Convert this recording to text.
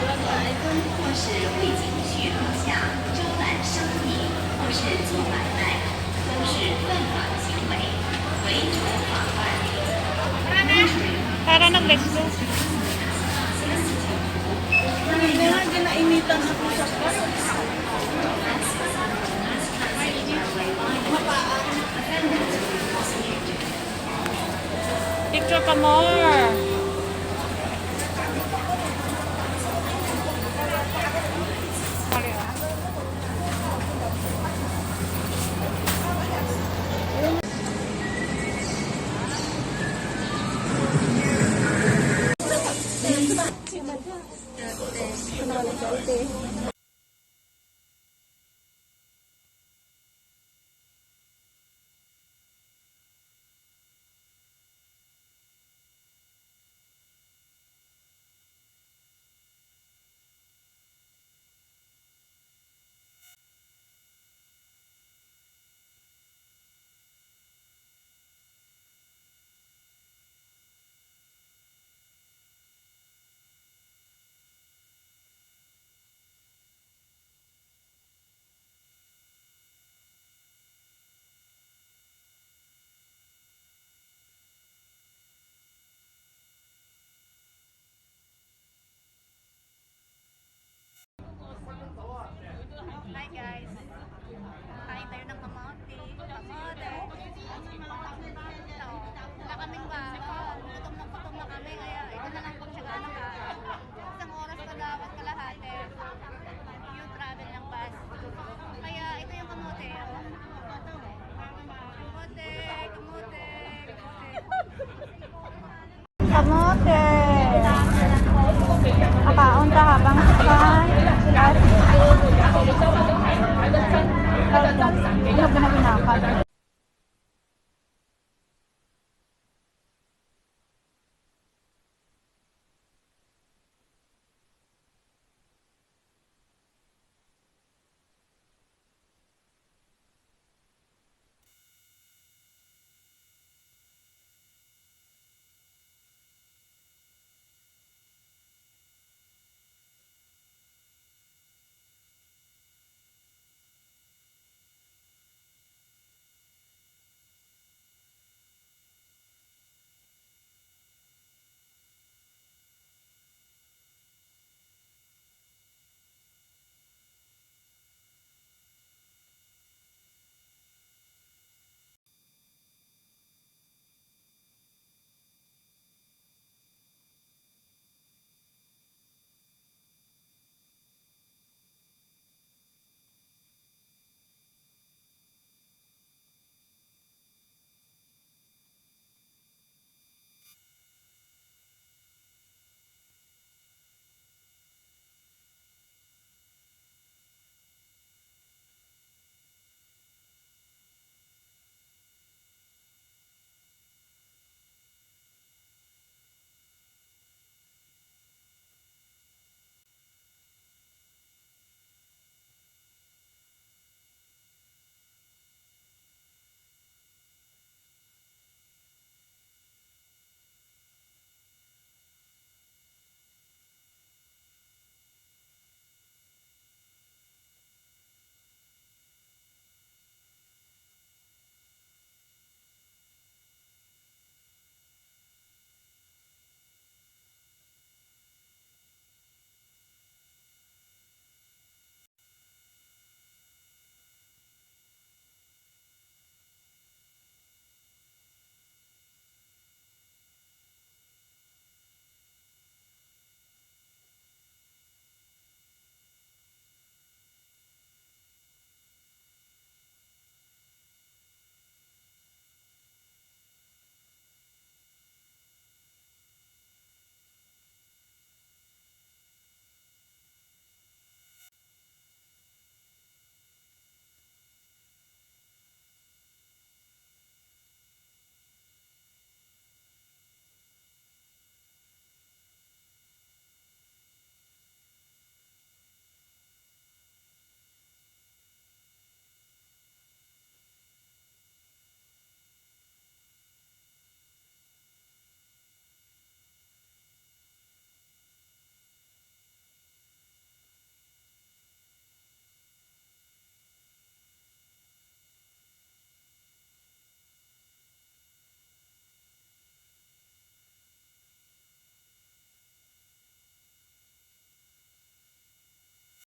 或是为景区楼下招揽生意，或是做买卖，都是犯法行为，违者法办。Para nag-let's go. Hindi nga ginainitan ako sa Picture pa more. Hi guys! Kain tayo ng kamote. Kamote! Ito, wala kaming baon. Gutom na kami. Kaya ito na lang pagtsagaan ng baon. Isang oras pa dapat kalahati. Yung travel ng bus. Kaya ito yung kamote. Kamote! Kamote! Kamote. Akaon ka habang sakay. At ilog na binakad.